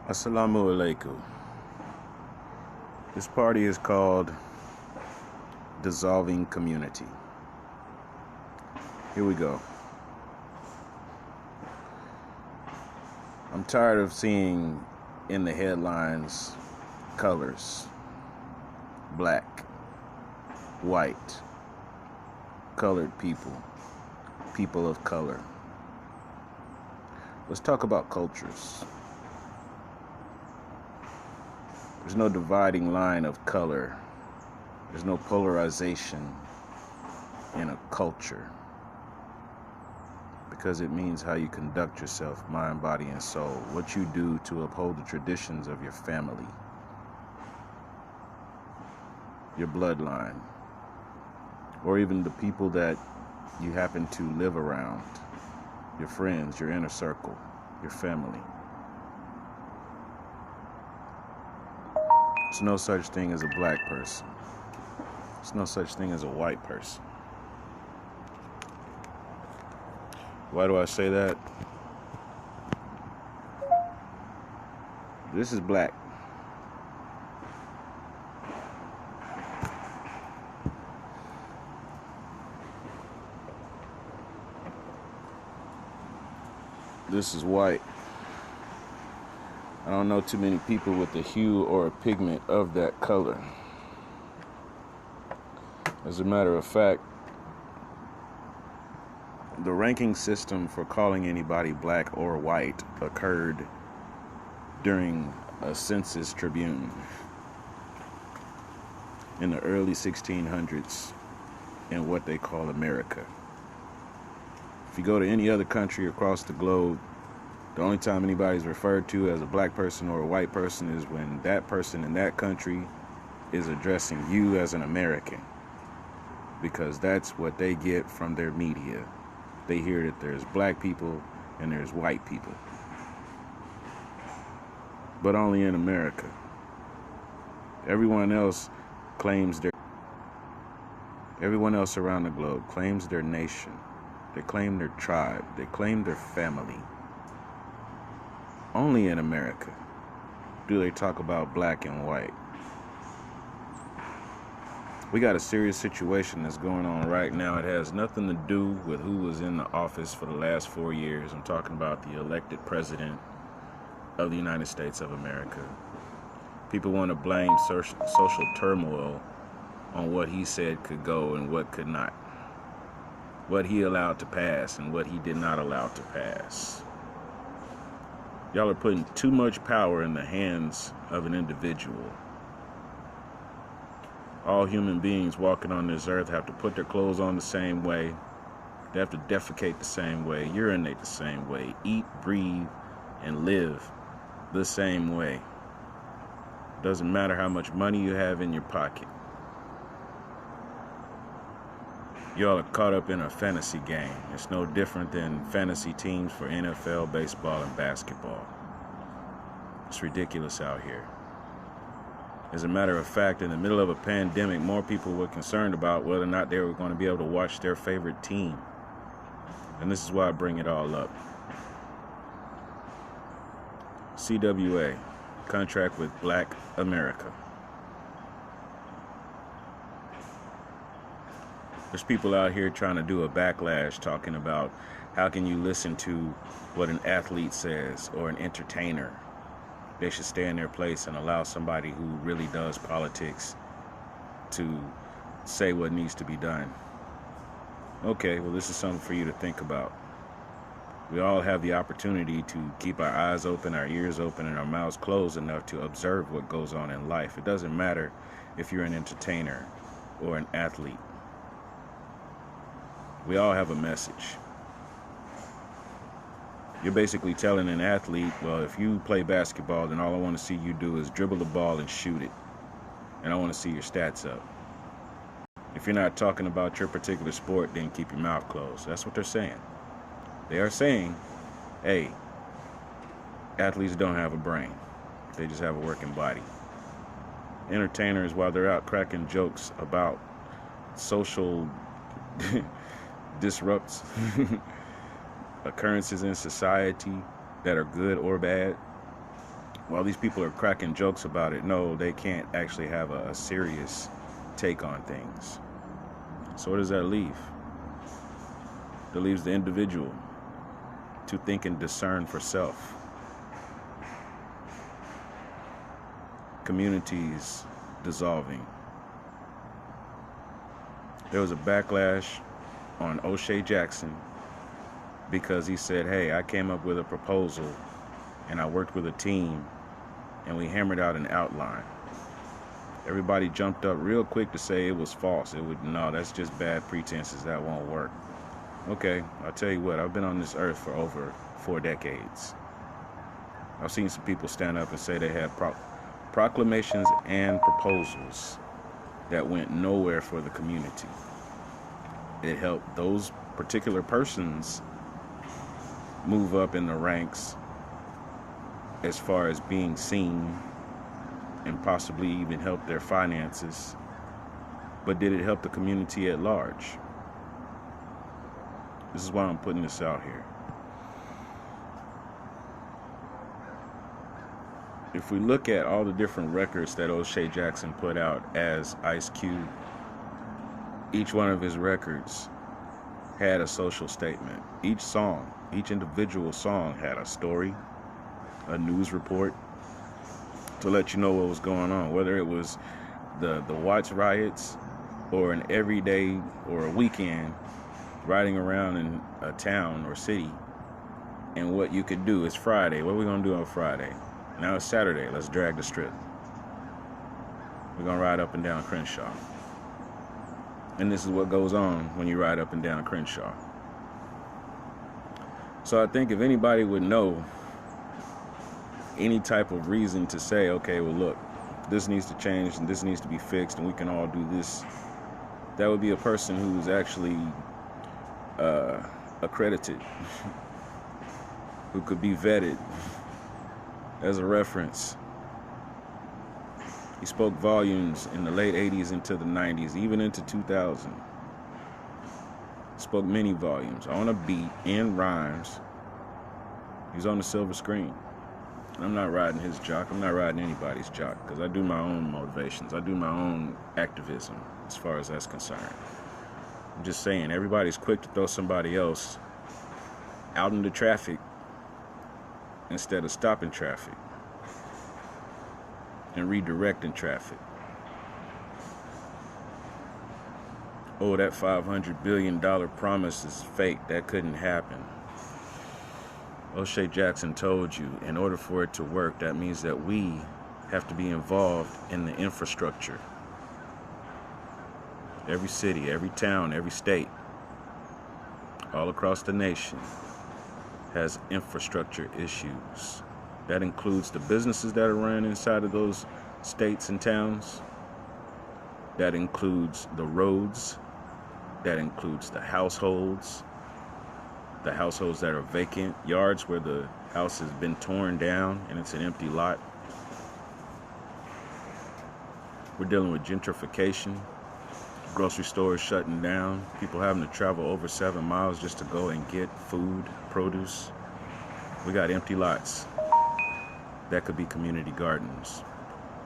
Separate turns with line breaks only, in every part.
Assalamu alaikum. This party is called Dissolving Community. Here we go. I'm tired of seeing in the headlines colors: black, white, colored people, people of color. Let's talk about cultures. There's no dividing line of color. There's no polarization in a culture, because it means how you conduct yourself, mind, body, and soul, what you do to uphold the traditions of your family, your bloodline, or even the people that you happen to live around, your friends, your inner circle, your family. There's no such thing as a black person. There's no such thing as a white person. Why do I say that? This is black. This is white. I don't know too many people with the hue or a pigment of that color. As a matter of fact, the ranking system for calling anybody black or white occurred during a census tribune in the early 1600s in what they call America. If you go to any other country across the globe, the only time anybody's referred to as a black person or a white person is when that person in that country is addressing you as an American, because that's what they get from their media. They hear that there's black people and there's white people, but only in America. Everyone else around the globe claims their nation. They claim their tribe. They claim their family. Only in America do they talk about black and white. We got a serious situation that's going on right now. It has nothing to do with who was in the office for the last 4 years. I'm talking about the elected president of the United States of America. People want to blame social turmoil on what he said could go and what could not, what he allowed to pass and what he did not allow to pass. Y'all are putting too much power in the hands of an individual. All human beings walking on this earth have to put their clothes on the same way. They have to defecate the same way, urinate the same way, eat, breathe, and live the same way. Doesn't matter how much money you have in your pocket. Y'all are caught up in a fantasy game. It's no different than fantasy teams for NFL, baseball, and basketball. It's ridiculous out here. As a matter of fact, in the middle of a pandemic, more people were concerned about whether or not they were going to be able to watch their favorite team. And this is why I bring it all up. CWA, contract with Black America. There's people out here trying to do a backlash, talking about how can you listen to what an athlete says or an entertainer. They should stay in their place and allow somebody who really does politics to say what needs to be done. Okay, well, this is something for you to think about. We all have the opportunity to keep our eyes open, our ears open, and our mouths closed enough to observe what goes on in life. It doesn't matter if you're an entertainer or an athlete. We all have a message. You're basically telling an athlete, well, if you play basketball, then all I want to see you do is dribble the ball and shoot it. And I want to see your stats up. If you're not talking about your particular sport, then keep your mouth closed. That's what they're saying. They are saying, hey, athletes don't have a brain. They just have a working body. Entertainers, while they're out cracking jokes about social disrupts occurrences in society that are good or bad, while these people are cracking jokes about it, no, they can't actually have a serious take on things. So what does that leave? That leaves the individual to think and discern for self. Communities dissolving. There was a backlash on O'Shea Jackson because he said, hey, I came up with a proposal and I worked with a team and we hammered out an outline. Everybody jumped up real quick to say it was false. No, that's just bad pretenses. That won't work. Okay, I'll tell you what, I've been on this earth for over 4 decades. I've seen some people stand up and say they had proclamations and proposals that went nowhere for the community. It helped those particular persons move up in the ranks as far as being seen and possibly even help their finances. But did it help the community at large? This is why I'm putting this out here. If we look at all the different records that O'Shea Jackson put out as Ice Cube, each one of his records had a social statement. Each song, each individual song had a story, a news report to let you know what was going on, whether it was the Watts riots or an everyday or a weekend riding around in a town or city, and what you could do. It's Friday. What are we going to do on Friday? Now it's Saturday. Let's drag the strip. We're going to ride up and down Crenshaw. And this is what goes on when you ride up and down Crenshaw. So I think if anybody would know any type of reason to say, okay, well, look, this needs to change and this needs to be fixed and we can all do this, that would be a person who's actually accredited, who could be vetted as a reference. He spoke volumes in the late 80s into the 90s, even into 2000. Spoke many volumes on a beat, in rhymes. He's on the silver screen. And I'm not riding his jock. I'm not riding anybody's jock, because I do my own motivations. I do my own activism as far as that's concerned. I'm just saying, everybody's quick to throw somebody else out into traffic instead of stopping traffic and redirecting traffic. Oh, that $500 billion promise is fake. That couldn't happen. O'Shea Jackson told you, in order for it to work, that means that we have to be involved in the infrastructure. Every city, every town, every state, all across the nation has infrastructure issues. That includes the businesses that are run inside of those states and towns. That includes the roads. That includes the households that are vacant, yards where the house has been torn down and it's an empty lot. We're dealing with gentrification, grocery stores shutting down, people having to travel over 7 miles just to go and get food, produce. We got empty lots that could be community gardens.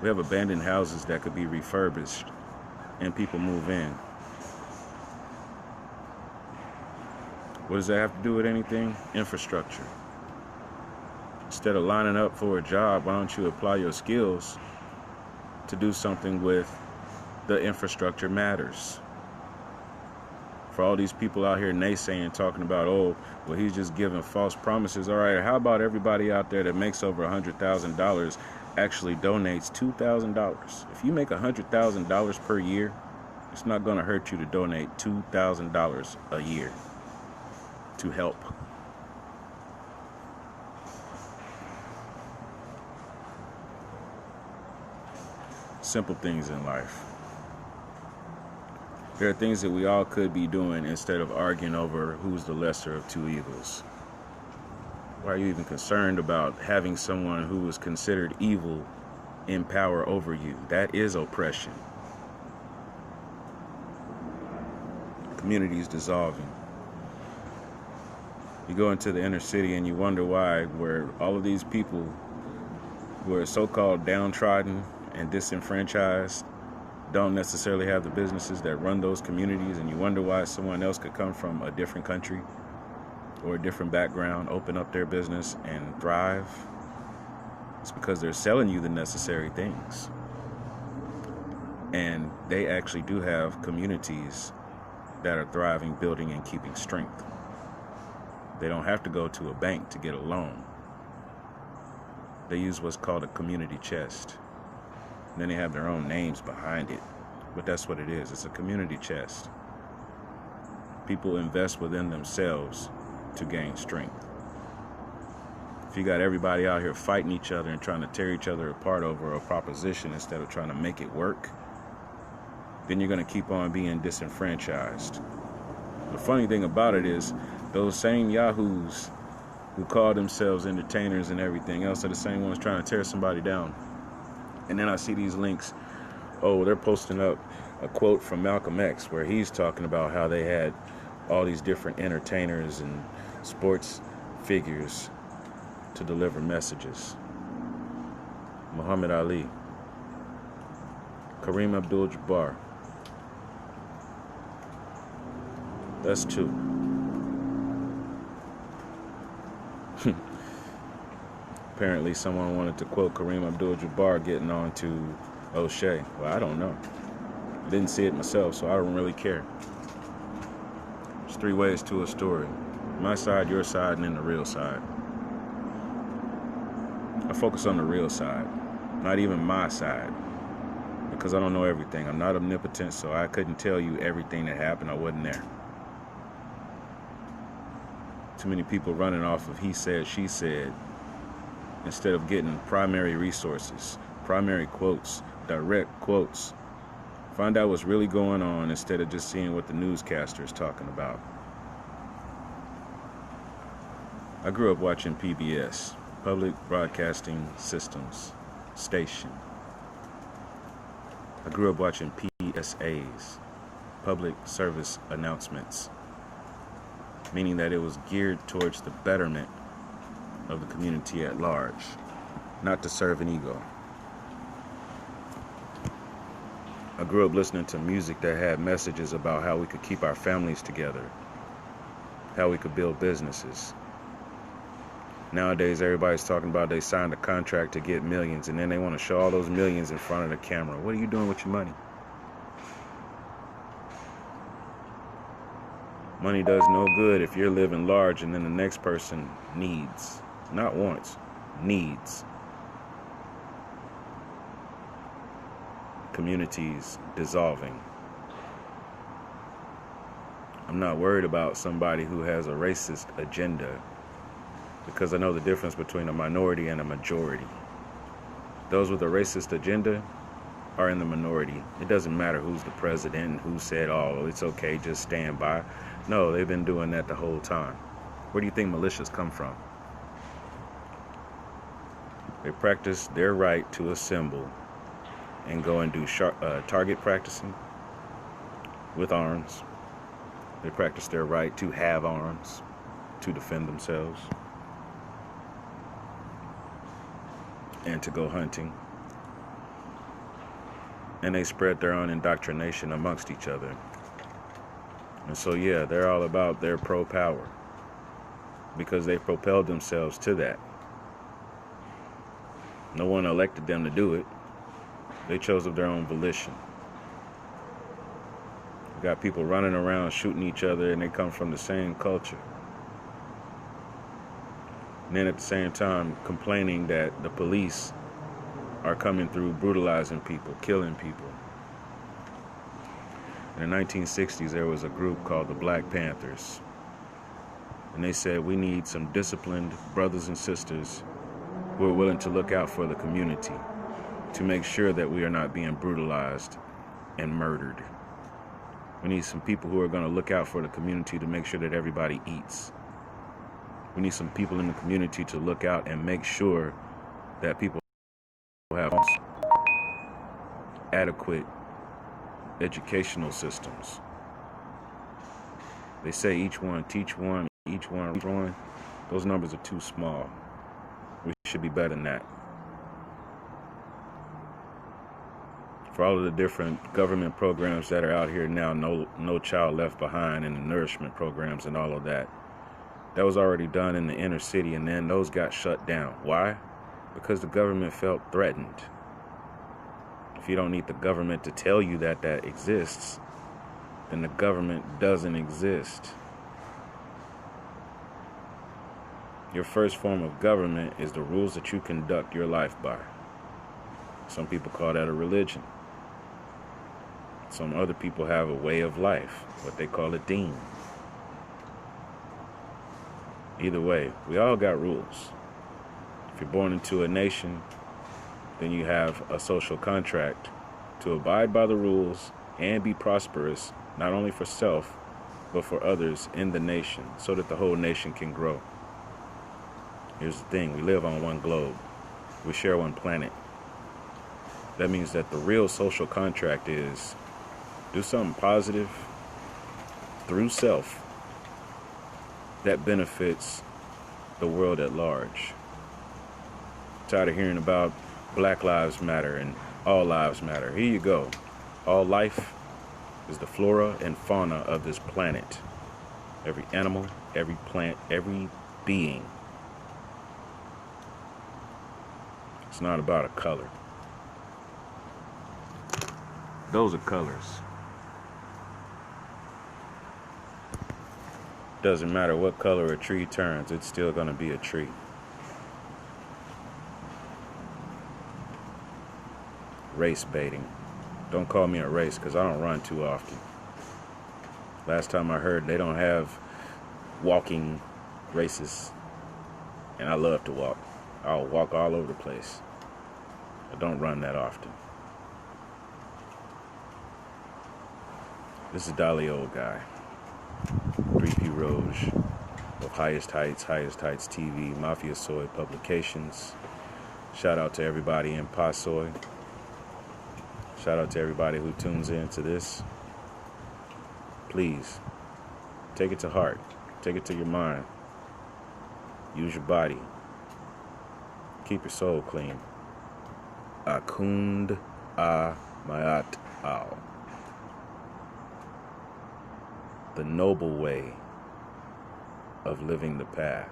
We have abandoned houses that could be refurbished and people move in. What does that have to do with anything? Infrastructure. Instead of lining up for a job, why don't you apply your skills to do something with the infrastructure matters? For all these people out here naysaying, talking about, oh, well, he's just giving false promises. All right, how about everybody out there that makes over $100,000 actually donates $2,000? If you make $100,000 per year, it's not going to hurt you to donate $2,000 a year to help. Simple things in life. There are things that we all could be doing instead of arguing over who's the lesser of two evils. Why are you even concerned about having someone who is considered evil in power over you? That is oppression. Communities dissolving. You go into the inner city and you wonder why, where all of these people who are so-called downtrodden and disenfranchised don't necessarily have the businesses that run those communities, and you wonder why someone else could come from a different country or a different background, open up their business and thrive. It's because they're selling you the necessary things. And they actually do have communities that are thriving, building, and keeping strength. They don't have to go to a bank to get a loan. They use what's called a community chest. And then they have their own names behind it. But that's what it is. It's a community chest. People invest within themselves to gain strength. If you got everybody out here fighting each other and trying to tear each other apart over a proposition instead of trying to make it work, then you're going to keep on being disenfranchised. The funny thing about it is, those same yahoos who call themselves entertainers and everything else are the same ones trying to tear somebody down. And then I see these links. Oh, they're posting up a quote from Malcolm X where he's talking about how they had all these different entertainers and sports figures to deliver messages. Muhammad Ali, Kareem Abdul-Jabbar. That's two. Apparently someone wanted to quote Kareem Abdul-Jabbar getting on to O'Shea. Well, I don't know. Didn't see it myself, so I don't really care. There's three ways to a story. My side, your side, and then the real side. I focus on the real side, not even my side, because I don't know everything. I'm not omnipotent, so I couldn't tell you everything that happened. I wasn't there. Too many people running off of he said, she said, instead of getting primary resources, primary quotes, direct quotes. Find out what's really going on instead of just seeing what the newscaster is talking about. I grew up watching PBS, Public Broadcasting Systems Station. I grew up watching PSAs, Public Service Announcements, meaning that it was geared towards the betterment of the community at large, not to serve an ego. I grew up listening to music that had messages about how we could keep our families together, how we could build businesses. Nowadays, everybody's talking about they signed a contract to get millions, and then they want to show all those millions in front of the camera. What are you doing with your money? Money does no good if you're living large and then the next person needs, not wants, needs. Communities dissolving. I'm not worried about somebody who has a racist agenda, because I know the difference between a minority and a majority. Those with a racist agenda are in the minority. It doesn't matter who's the president and who said, oh, it's okay, just stand by. No, they've been doing that the whole time. Where do you think militias come from? They practice their right to assemble and go and do target practicing with arms. They practice their right to have arms to defend themselves and to go hunting. And they spread their own indoctrination amongst each other. And so, yeah, they're all about their pro-power because they propelled themselves to that. No one elected them to do it. They chose of their own volition. You got people running around shooting each other, and they come from the same culture. And then at the same time complaining that the police are coming through brutalizing people, killing people. In the 1960s, there was a group called the Black Panthers. And they said, we need some disciplined brothers and sisters who are willing to look out for the community to make sure that we are not being brutalized and murdered. We need some people who are going to look out for the community to make sure that everybody eats. We need some people in the community to look out and make sure that people have adequate educational systems. They say each one, teach one, each one, teach one. Those numbers are too small. We should be better than that. for all of the different government programs that are out here now, no child left behind, and the nourishment programs and all of that. That was already done in the inner city, and then those got shut down. Why? Because the government felt threatened. If you don't need the government to tell you that that exists, then the government doesn't exist. Your first form of government is the rules that you conduct your life by. Some people call that a religion. Some other people have a way of life, what they call a deen. Either way, we all got rules. If you're born into a nation, then you have a social contract to abide by the rules and be prosperous, not only for self, but for others in the nation, so that the whole nation can grow. Here's the thing, we live on one globe. We share one planet. That means that the real social contract is do something positive through self that benefits the world at large. Tired of hearing about Black Lives Matter and all lives matter. Here you go. All life is the flora and fauna of this planet. Every animal, every plant, every being. It's not about a color. Those are colors. Doesn't matter what color a tree turns, it's still going to be a tree. Race baiting. Don't call me a race, because I don't run too often. Last time I heard, they don't have walking races. And I love to walk. I'll walk all over the place. I don't run that often. This is Dolly Old Guy. 3P Roge of Highest Heights TV, Mafia Soy Publications. Shout out to everybody in Pasoy. Shout out to everybody who tunes in to this. Please, take it to heart. Take it to your mind. Use your body. Keep your soul clean. Akund Mayat Al. The noble way of living the path.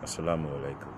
Assalamu alaikum.